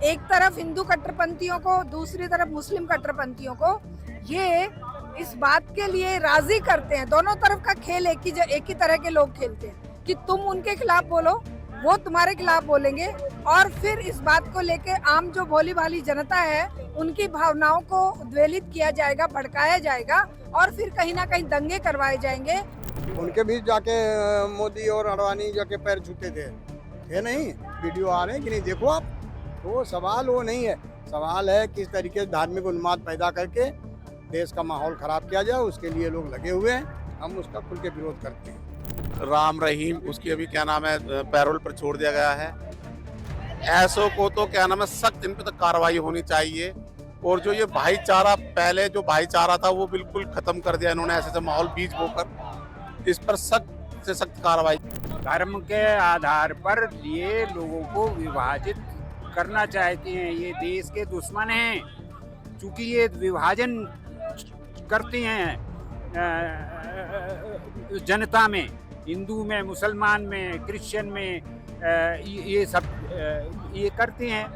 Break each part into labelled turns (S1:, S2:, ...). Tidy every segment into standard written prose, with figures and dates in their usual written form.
S1: एक तरफ हिंदू कट्टरपंथियों को, दूसरी तरफ मुस्लिम कट्टरपंथियों को ये इस बात के लिए राजी करते हैं। दोनों तरफ का खेल एक ही तरह के लोग खेलते हैं कि तुम उनके खिलाफ बोलो, वो तुम्हारे खिलाफ बोलेंगे, और फिर इस बात को लेके आम जो भोली भाली जनता है उनकी भावनाओं को उद्वेलित किया जाएगा, भड़काया जाएगा, और फिर कहीं ना कहीं दंगे करवाए जाएंगे।
S2: उनके बीच जाके मोदी और अडवाणी जाके पैर छूते थे नहीं, वीडियो आ रहे हैं कि नहीं, देखो आप। तो सवाल वो नहीं है, सवाल है किस तरीके से धार्मिक उन्माद पैदा करके देश का माहौल खराब किया जाए, उसके लिए लोग लगे हुए हैं। हम उसका खुल के विरोध करते हैं।
S3: राम रहीम उसकी अभी क्या नाम है पैरोल पर छोड़ दिया गया है। ऐसों को तो क्या नाम है सख्त इन पे तो कार्रवाई होनी चाहिए। और जो ये भाईचारा, पहले जो भाईचारा था वो बिल्कुल खत्म कर दिया इन्होंने, ऐसे माहौल बीज बोकर। इस पर सख्त से सख्त कार्रवाई।
S4: धर्म के आधार पर ये लोगों को विभाजित करना चाहते हैं। ये देश के दुश्मन हैं, चूंकि ये विभाजन करते हैं जनता में, हिंदू में, मुसलमान में, क्रिश्चियन में, ये सब ये करते हैं।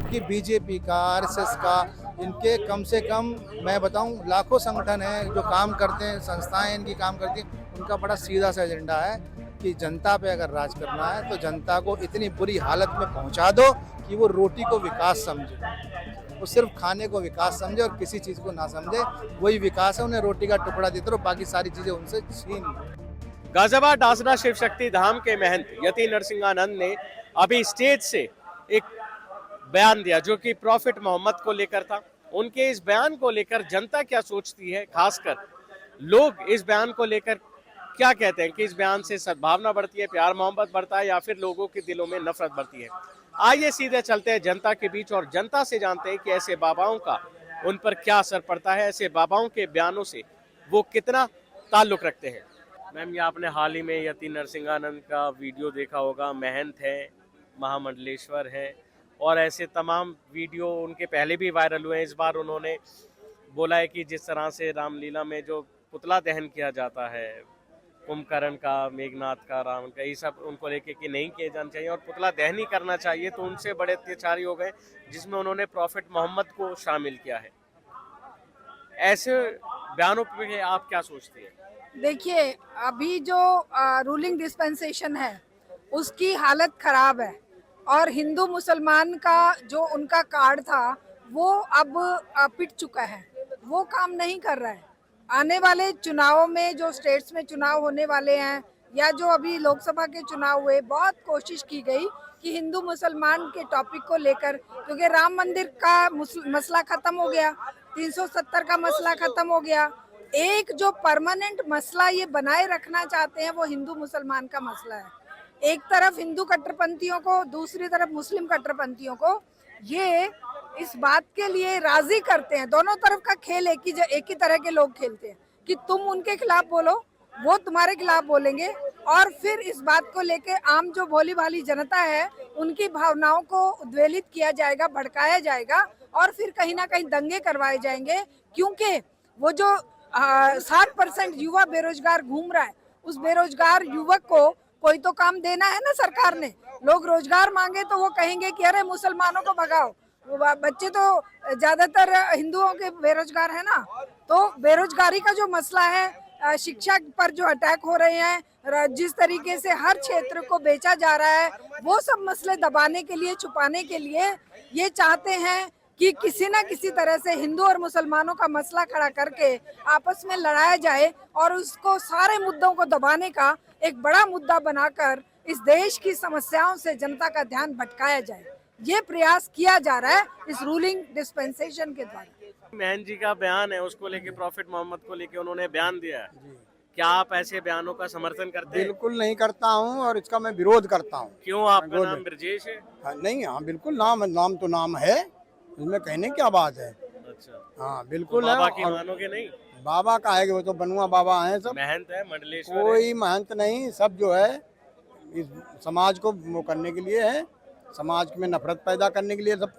S5: कि बीजेपी का, आरएसएस का, इनके कम से कम मैं बताऊं लाखों संगठन हैं जो काम करते हैं, संस्थाएं इनकी काम करती हैं। उनका बड़ा सीधा सा एजेंडा है कि जनता पे अगर राज करना है तो जनता को इतनी बुरी हालत में पहुंचा दो कि वो रोटी को विकास समझे, वो सिर्फ खाने को विकास समझे और किसी चीज़ को ना समझे। वही विकास है, उन्हें रोटी का टुकड़ा देते रहो, बाकी सारी चीज़ें उनसे छीन लो।
S6: गाजियाबाद डासना शिव शक्ति धाम के महंत यति नरसिंहानंद ने अभी स्टेज से एक बयान दिया जो कि प्रॉफिट मोहम्मद को लेकर था। उनके इस बयान को लेकर जनता क्या सोचती है, खासकर लोग इस बयान को लेकर क्या कहते हैं कि इस बयान से सद्भावना बढ़ती है, प्यार मोहब्बत बढ़ता है, या फिर लोगों के दिलों में नफरत बढ़ती है। आइए सीधे चलते हैं जनता के बीच और जनता से जानते हैं कि ऐसे बाबाओं का उन पर क्या असर पड़ता है, ऐसे बाबाओं के बयानों से वो कितना ताल्लुक रखते हैं। मैम, ये आपने हाल ही में यति नरसिंहानंद का वीडियो देखा होगा। महंत है, महामंडलेश्वर है, और ऐसे तमाम वीडियो उनके पहले भी वायरल हुए हैं। इस बार उन्होंने बोला है कि जिस तरह से रामलीला में जो पुतला दहन किया जाता है, कुंभकर्ण का, मेघनाथ का, रावण का, ये सब उनको लेके कि नहीं किए जाना चाहिए और पुतला दहन ही करना चाहिए, तो उनसे बड़े अत्याचारी हो गए, जिसमें उन्होंने प्रॉफिट मोहम्मद को शामिल किया है। ऐसे बयानों पे आप क्या सोचती हैं?
S1: देखिए, अभी जो रूलिंग डिस्पेंसेशन है उसकी हालत खराब है, और हिंदू मुसलमान का जो उनका कार्ड था वो अब पिट चुका है, वो काम नहीं कर रहा है। आने वाले चुनावों में, जो स्टेट्स में चुनाव होने वाले हैं या जो अभी लोकसभा के चुनाव हुए, बहुत कोशिश की गई कि हिंदू मुसलमान के टॉपिक को लेकर, क्योंकि राम मंदिर का मसला खत्म हो गया, 370 का मसला खत्म हो गया, एक जो परमानेंट मसला ये बनाए रखना चाहते हैं वो हिंदू मुसलमान का मसला है। एक तरफ हिंदू कट्टरपंथियों को, दूसरी तरफ मुस्लिम कट्टरपंथियों को ये इस बात के लिए राजी करते हैं। दोनों तरफ का खेल एक ही तरह के लोग खेलते हैं कि तुम उनके खिलाफ बोलो, वो तुम्हारे खिलाफ बोलेंगे, और फिर इस बात को लेके आम जो भोली भाली जनता है उनकी भावनाओं को उद्वेलित किया जाएगा, भड़काया जाएगा, और फिर कहीं ना कहीं दंगे करवाए जाएंगे। क्योंकि वो जो 60% युवा बेरोजगार घूम रहा है, उस बेरोजगार युवक को कोई तो काम देना है ना सरकार ने। लोग रोजगार मांगे तो वो कहेंगे कि अरे मुसलमानों को भगाओ, बच्चे तो ज्यादातर हिंदुओं के बेरोजगार है ना। तो बेरोजगारी का जो मसला है, शिक्षा पर जो अटैक हो रहे हैं, जिस तरीके से हर क्षेत्र को बेचा जा रहा है, वो सब मसले दबाने के लिए, छुपाने के लिए ये चाहते हैं कि किसी न किसी तरह से हिंदू और मुसलमानों का मसला खड़ा करके आपस में लड़ाया जाए, और उसको सारे मुद्दों को दबाने का एक बड़ा मुद्दा बनाकर इस देश की समस्याओं से जनता का ध्यान भटकाया जाए। ये प्रयास किया जा रहा है इस रूलिंग डिस्पेंसेशन के द्वारा।
S6: महंत जी का बयान है, उसको लेके प्रॉफिट मोहम्मद को लेके उन्होंने बयान दिया है। क्या आप ऐसे बयानों का समर्थन करते हैं?
S2: बिल्कुल नहीं करता हूँ, और इसका मैं विरोध करता हूँ।
S6: क्यों? आपका नाम ब्रजेश है?
S2: नहीं, हाँ बिल्कुल, नाम तो नाम है, इसमें कहने क्या बात है।
S6: अच्छा,
S2: हाँ बिल्कुल
S6: तो
S2: है।
S6: बाबा की मानोगे नहीं?
S2: बाबा का है कि वो तो बनुआ बाबा हैं सब,
S6: महंत है, मंडलेश्वर
S2: कोई महंत नहीं, सब जो है इस समाज को वो करने के लिए है, समाज में नफरत पैदा करने के लिए सब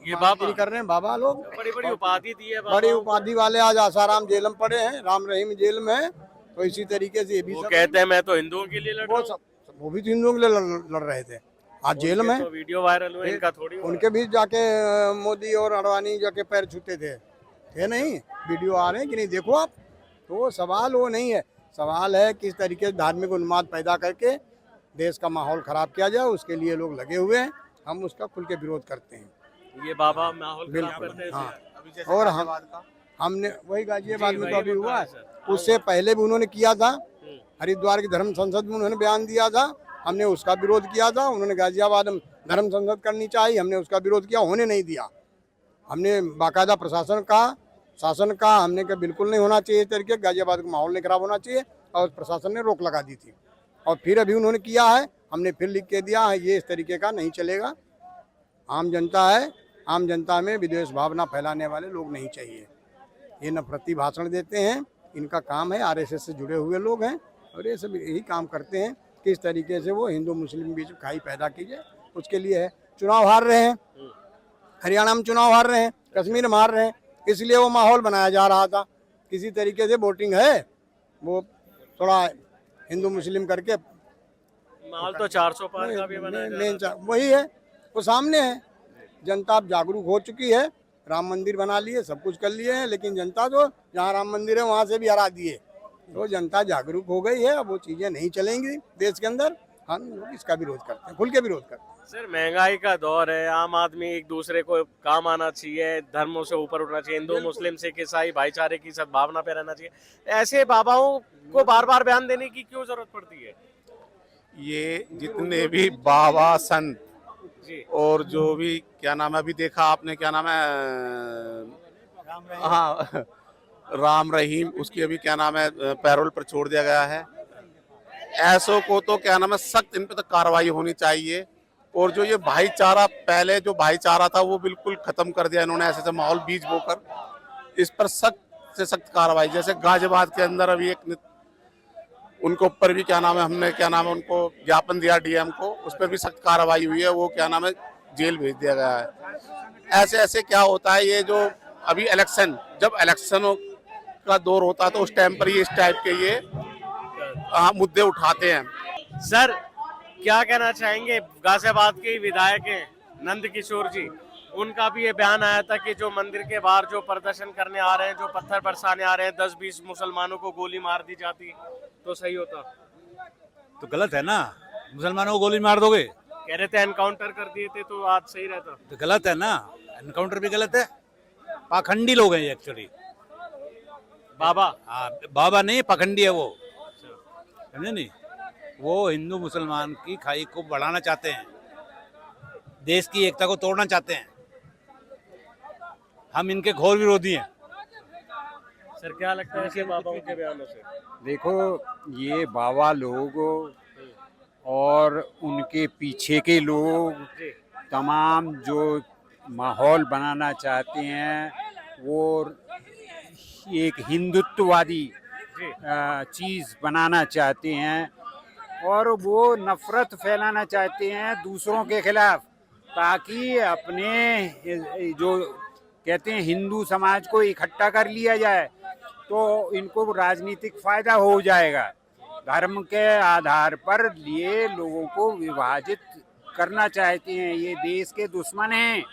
S6: ये बाबा
S2: कर रहे हैं। बाबा लोग
S6: बड़ी बड़ी उपाधि दी है,
S2: बड़ी उपाधि वाले आज आसाराम जेल में पड़े हैं, राम रहीम जेल में है। तो इसी तरीके से ये भी
S6: वो
S2: सब
S6: कहते हैं मैं तो हिंदुओं के लिए लड़ रहा हूं।
S2: वो भी तो हिंदुओं के लिए लड़ रहे थे। आज जेल में
S6: तो वीडियो वायरल हुए, इनका थोड़ी हुआ।
S2: उनके बीच जाके मोदी और अडवाणी जाके पैर छूते थे नहीं, वीडियो आ रहे हैं कि नहीं, देखो आप। तो सवाल वो नहीं है, सवाल है किस तरीके से धार्मिक उन्माद पैदा करके देश का माहौल खराब किया जाए, उसके लिए लोग लगे हुए हैं। हम उसका खुल के विरोध करते हैं।
S6: ये बाबा माहौल खराब
S2: बिल्कुल,
S6: करते हैं।
S2: हाँ। और हमने वही गाजियाबाद
S6: जी,
S2: में तो
S6: वही
S2: अभी
S6: बता
S2: हुआ
S6: रहे
S2: है,
S6: सर।
S2: उससे पहले भी उन्होंने किया था। हरिद्वार की धर्म संसद में उन्होंने बयान दिया था, हमने उसका विरोध किया था। उन्होंने गाजियाबाद में धर्म संसद करनी चाहिए, हमने उसका विरोध किया, होने नहीं दिया। हमने बाकायदा शासन का हमने कहा बिल्कुल नहीं होना चाहिए इस तरीके, गाजियाबाद का माहौल नहीं खराब होना चाहिए, और प्रशासन ने रोक लगा दी थी। और फिर अभी उन्होंने किया है, हमने फिर लिख के दिया है, ये इस तरीके का नहीं चलेगा। आम जनता है, आम जनता में विद्वेष भावना फैलाने वाले लोग नहीं चाहिए। ये नफरती भाषण देते हैं, इनका काम है, आरएसएस से जुड़े हुए लोग हैं, और ये सब यही काम करते हैं कि इस तरीके से वो हिंदू मुस्लिम बीच खाई पैदा की जाए, उसके लिए है। चुनाव हार रहे हैं, हरियाणा में चुनाव हार रहे हैं, कश्मीर में हार रहे हैं, इसलिए वो माहौल बनाया जा रहा था। किसी तरीके से वोटिंग है, वो थोड़ा हिंदू मुस्लिम करके
S6: माहौल तो 400 पार का भी बनाया जा रहा है।
S2: वही है, वो सामने है। जनता अब जागरूक हो चुकी है, राम मंदिर बना लिए, सब कुछ कर लिए हैं, लेकिन जनता तो जहाँ राम मंदिर है वहाँ से भी हरा दिए। तो जनता जागरूक हो गई है, अब वो चीज़ें नहीं चलेंगी देश के अंदर। हम लोग इसका विरोध करते हैं, खुल के विरोध करते हैं।
S6: सर, महंगाई का दौर है, आम आदमी एक दूसरे को काम आना चाहिए, धर्मों से ऊपर उठना चाहिए, हिंदू मुस्लिम सिख ईसाई भाईचारे की सद्भावना पे रहना चाहिए। ऐसे बाबाओं को बार बार बयान देने की क्यों जरूरत पड़ती है?
S3: ये जितने भी बाबा संत
S6: जी,
S3: और जो भी क्या नाम है, अभी देखा आपने, क्या नाम है, हाँ राम रहीम, उसकी अभी क्या नाम है पैरोल पर छोड़ दिया गया है। ऐसों को तो क्या नाम है सख्त इन पे तो कार्रवाई होनी चाहिए। और जो ये भाईचारा, पहले जो भाईचारा था वो बिल्कुल खत्म कर दिया इन्होंने, ऐसे माहौल बीज बोकर। इस पर सख्त से सख्त कार्रवाई, जैसे गाजियाबाद के अंदर अभी एक उनके ऊपर भी क्या नाम है, हमने क्या नाम है उनको ज्ञापन दिया डीएम को, उस पर भी सख्त कार्रवाई हुई है, वो क्या नाम है जेल भेज दिया गया है। ऐसे ऐसे क्या होता है, ये जो अभी इलेक्शन, जब इलेक्शनों का दौर होता है तो उस टाइम पर ये इस टाइप के ये मुद्दे उठाते हैं।
S6: सर क्या कहना चाहेंगे? गाजियाबाद के विधायक हैं नंद किशोर जी, उनका भी ये बयान आया था कि जो मंदिर के बाहर जो प्रदर्शन करने आ रहे हैं, जो पत्थर बरसाने आ रहे हैं, 10-20 मुसलमानों को गोली मार दी जाती तो सही होता।
S7: तो गलत है ना, मुसलमानों को गोली मार दोगे?
S6: कह रहे थे एनकाउंटर कर दिए थे तो आज सही रहता।
S7: तो गलत है ना, एनकाउंटर भी गलत है। पाखंडी लोग हैं ये एक्चुअली।
S6: बाबा,
S7: हाँ, बाबा नहीं, पाखंडी है वो, समझे नहीं? वो हिंदू मुसलमान की खाई को बढ़ाना चाहते हैं, देश की एकता को तोड़ना चाहते हैं। हम इनके घोर विरोधी हैं।
S6: सर क्या लगता है बाबाओं के बयानों से?
S4: देखो, ये बाबा लोग और उनके पीछे के लोग तमाम जो माहौल बनाना चाहते हैं, वो एक हिंदुत्ववादी चीज़ बनाना चाहते हैं, और वो नफरत फैलाना चाहते हैं दूसरों के खिलाफ, ताकि अपने जो कहते हैं हिंदू समाज को इकट्ठा कर लिया जाए, तो इनको राजनीतिक फायदा हो जाएगा। धर्म के आधार पर ये लोगों को विभाजित करना चाहते हैं, ये देश के दुश्मन हैं।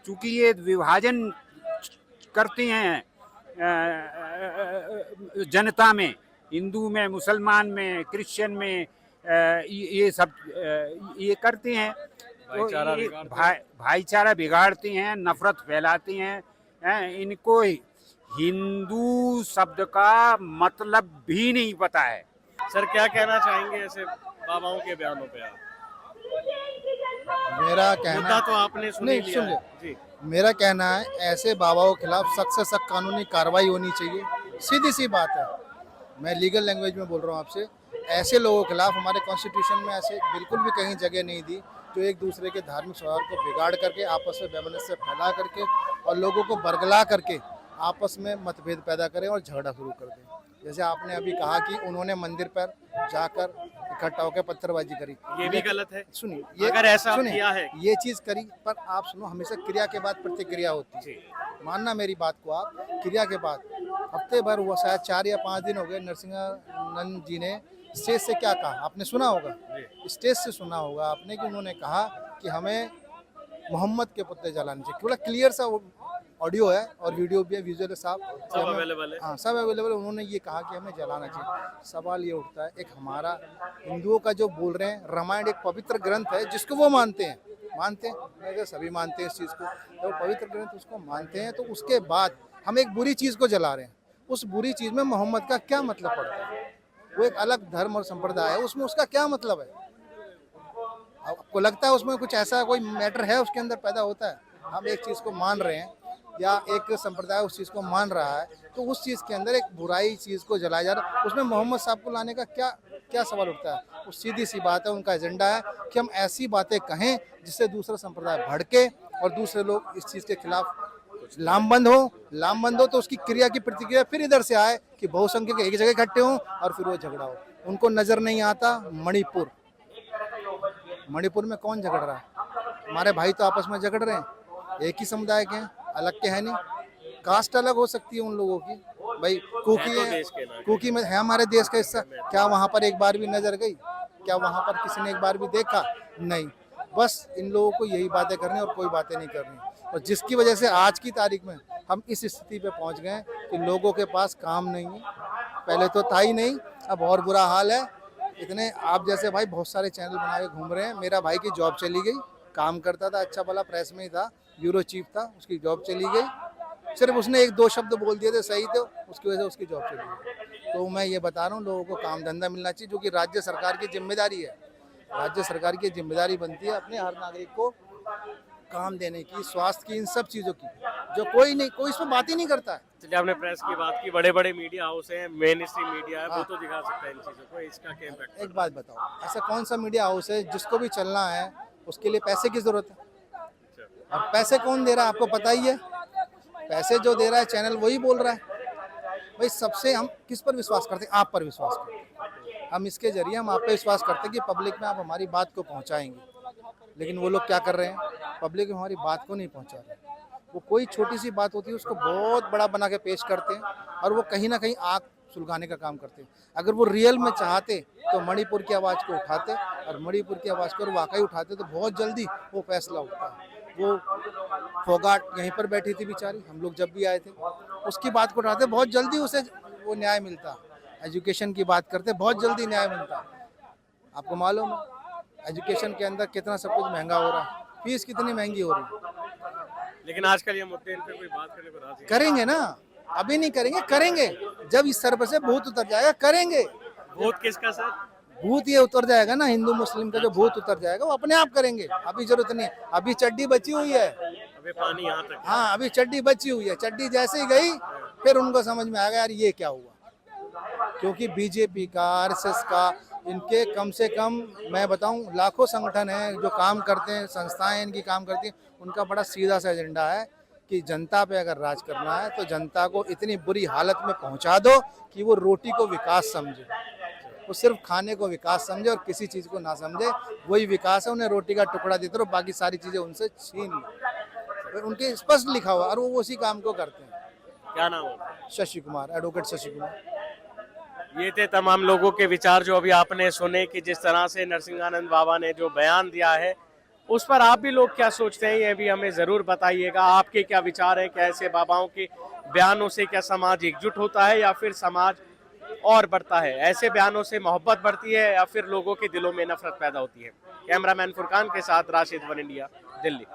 S4: चूंकि ये विभाजन करते हैं जनता में, हिंदू में, मुसलमान में, क्रिश्चियन में, ये सब ये करते हैं,
S6: भाईचारा
S4: तो ये
S6: बिगाड़ते हैं।
S4: भाईचारा बिगाड़ते हैं, नफरत फैलाते हैं। इनको हिंदू शब्द का मतलब भी नहीं पता है।
S6: सर क्या कहना चाहेंगे ऐसे बाबाओं के बयानों पे आप?
S5: मेरा
S6: मुद्दा
S5: कहना
S6: तो आपने सुन
S5: नहीं,
S6: लिया
S5: सुन
S6: है।
S5: लिया।
S6: जी,
S5: मेरा कहना है ऐसे बाबाओं के खिलाफ सख्त से सख्त कानूनी कार्रवाई होनी चाहिए। सीधी सी बात है, मैं लीगल लैंग्वेज में बोल रहा हूँ आपसे। ऐसे लोगों के खिलाफ हमारे कॉन्स्टिट्यूशन में ऐसे बिल्कुल भी कहीं जगह नहीं दी, जो एक दूसरे के धार्मिक स्वभाव को बिगाड़ करके, आपस में वैमनस्य फैला करके और लोगों को बरगला करके आपस में मतभेद पैदा करें और झगड़ा शुरू कर दें। जैसे आपने अभी कहा कि उन्होंने मंदिर पर जाकर इकट्ठा होकर पत्थरबाजी करी,
S6: ये भी गलत है।
S5: सुनिए,
S6: अगर ऐसा
S5: सुनिए,
S6: किया है,
S5: ये चीज़ करी, पर आप सुनो, हमेशा क्रिया के बाद प्रतिक्रिया होती है।
S6: जी,
S5: मानना मेरी बात को आप, क्रिया के बाद हफ्ते भर हुआ, शायद 4 या 5 दिन हो गए, नरसिंहानंद जी ने स्टेज से क्या कहा आपने सुना होगा, स्टेज से सुना होगा आपने कि उन्होंने कहा कि हमें मोहम्मद के पुतले जलाने चाहिए। थोड़ा क्लियर सा ऑडियो है और वीडियो भी है, विजुअल है साहब,
S6: सब अवेलेबल है।
S5: हाँ सब अवेलेबल। उन्होंने ये कहा कि हमें जलाना चाहिए। सवाल ये उठता है, एक हमारा हिंदुओं का जो बोल रहे हैं, रामायण एक पवित्र ग्रंथ है जिसको वो मानते हैं, मैं तो सभी मानते हैं इस चीज़ को, तो पवित्र ग्रंथ उसको मानते हैं, तो उसके बाद हम एक बुरी चीज़ को जला रहे हैं। उस बुरी चीज़ में मोहम्मद का क्या मतलब पड़ता है? वो एक अलग धर्म और संप्रदाय है, उसमें उसका क्या मतलब है? आपको लगता है उसमें कुछ ऐसा कोई मैटर है उसके अंदर पैदा होता है? हम एक चीज़ को मान रहे हैं या एक संप्रदाय उस चीज़ को मान रहा है, तो उस चीज़ के अंदर एक बुराई चीज़ को जलाया जा रहा है, उसमें मोहम्मद साहब को लाने का क्या सवाल उठता है? वो सीधी सी बात है, उनका एजेंडा है कि हम ऐसी बातें कहें जिससे दूसरा संप्रदाय भड़के और दूसरे लोग इस चीज़ के खिलाफ लामबंद हो तो उसकी क्रिया की प्रतिक्रिया फिर इधर से आए कि बहुसंख्यक एक जगह इकट्ठे हों और फिर वो झगड़ा हो। उनको नजर नहीं आता मणिपुर में कौन झगड़ रहा है? हमारे भाई तो आपस में झगड़ रहे हैं, एक ही समुदाय के हैं, अलग के हैं नहीं। कास्ट अलग हो सकती है उन लोगों की, भाई कुकी में है हमारे देश का हिस्सा, क्या वहाँ पर एक बार भी नजर गई? क्या वहाँ पर किसी ने एक बार भी देखा? नहीं। बस इन लोगों को यही बातें करनी और कोई बातें नहीं करनी, और जिसकी वजह से आज की तारीख में हम इस स्थिति पे पहुंच गए कि लोगों के पास काम नहीं है। पहले तो था ही नहीं, अब और बुरा हाल है। इतने आप जैसे भाई बहुत सारे चैनल बना के घूम रहे हैं। मेरा भाई की जॉब चली गई, काम करता था, अच्छा भला प्रेस में ही था, ब्यूरो चीफ था, उसकी जॉब चली गई। सिर्फ उसने एक दो शब्द बोल दिए थे सही, तो उसकी वजह से उसकी जॉब चली गई। तो मैं ये बता रहा हूँ, लोगों को काम धंधा मिलना चाहिए, जो कि राज्य सरकार की जिम्मेदारी है। राज्य सरकार की जिम्मेदारी बनती है अपने हर नागरिक को काम देने की, स्वास्थ्य की, इन सब चीज़ों की, जो कोई इसमें बात ही नहीं करता है।
S6: चलिए, आपने प्रेस की बात की, बड़े बड़े मीडिया हाउस हैं, मेन स्ट्रीम मीडिया है, वो तो दिखा सकता है इन चीज़ों को, इसका क्या इम्पैक्ट?
S5: एक बात बताओ, ऐसा कौन सा मीडिया हाउस है जिसको भी चलना है उसके लिए पैसे की जरूरत है? और पैसे कौन दे रहा है आपको पता ही है। पैसे जो दे रहा है चैनल वही बोल रहा है। भाई सबसे हम किस पर विश्वास करते हैं? आप पर विश्वास करते हैं। हम इसके जरिए हम आप पे विश्वास करते हैं कि पब्लिक में आप हमारी बात को पहुंचाएंगे, लेकिन वो लोग क्या कर रहे हैं? पब्लिक में हमारी बात को नहीं पहुंचा रहे। वो कोई छोटी सी बात होती है उसको बहुत बड़ा बना के पेश करते हैं और वो कहीं ना कहीं आग सुलगाने का काम करते हैं। अगर वो रियल में चाहते तो मणिपुर की आवाज़ को उठाते, और मणिपुर की आवाज़ को वाकई उठाते तो बहुत जल्दी वो फैसला उठता है। वो फोगाट यहीं पर बैठी थी बेचारी, हम लोग जब भी आए थे, उसकी बात को उठाते बहुत जल्दी उसे वो न्याय मिलता। एजुकेशन की बात करते बहुत जल्दी न्याय मिलता। आपको मालूम है एजुकेशन के अंदर कितना सब कुछ महंगा हो रहा है, फीस कितनी महंगी हो रही है।
S6: लेकिन आजकल ये मुद्दे इन पे कोई बात करने को राजी
S5: करेंगे ना, अभी नहीं करेंगे, करेंगे जब इस सर पर से भूत उतर जाएगा, करेंगे।
S6: भूत किसका सर?
S5: भूत ये उतर जाएगा ना, हिंदू मुस्लिम का जो भूत उतर जाएगा वो अपने आप करेंगे। अभी जरूरत नहीं है, अभी चड्डी बची हुई है,
S6: अभी पानी यहाँ तक।
S5: हाँ अभी चड्डी बची हुई है। चड्डी जैसे ही गई फिर उनको समझ में आएगा यार ये क्या हुआ। क्योंकि बीजेपी का, आरएसएस का, इनके कम से कम मैं बताऊं लाखों संगठन हैं जो काम करते हैं, संस्थाएं इनकी काम करती हैं। उनका बड़ा सीधा सा एजेंडा है कि जनता पे अगर राज करना है तो जनता को इतनी बुरी हालत में पहुंचा दो कि वो रोटी को विकास समझे, वो सिर्फ खाने को विकास समझे और किसी चीज़ को ना समझे। वही विकास है। उन्हें रोटी का टुकड़ा देते रहो, बाकी सारी चीज़ें उनसे छीन लो। उनके स्पष्ट लिखा हुआ और वो उसी काम को करते हैं।
S6: क्या नाम है?
S5: शशि कुमार, एडवोकेट शशि कुमार।
S6: ये थे तमाम लोगों के विचार जो अभी आपने सुने कि जिस तरह से नरसिंहानंद बाबा ने जो बयान दिया है उस पर आप भी लोग क्या सोचते हैं ये भी हमें ज़रूर बताइएगा। आपके क्या विचार हैं? क्या ऐसे बाबाओं के बयानों से क्या समाज एकजुट होता है या फिर समाज और बढ़ता है? ऐसे बयानों से मोहब्बत बढ़ती है या फिर लोगों के दिलों में नफरत पैदा होती है? कैमरामैन फुरकान के साथ राशिद, वन इंडिया, दिल्ली।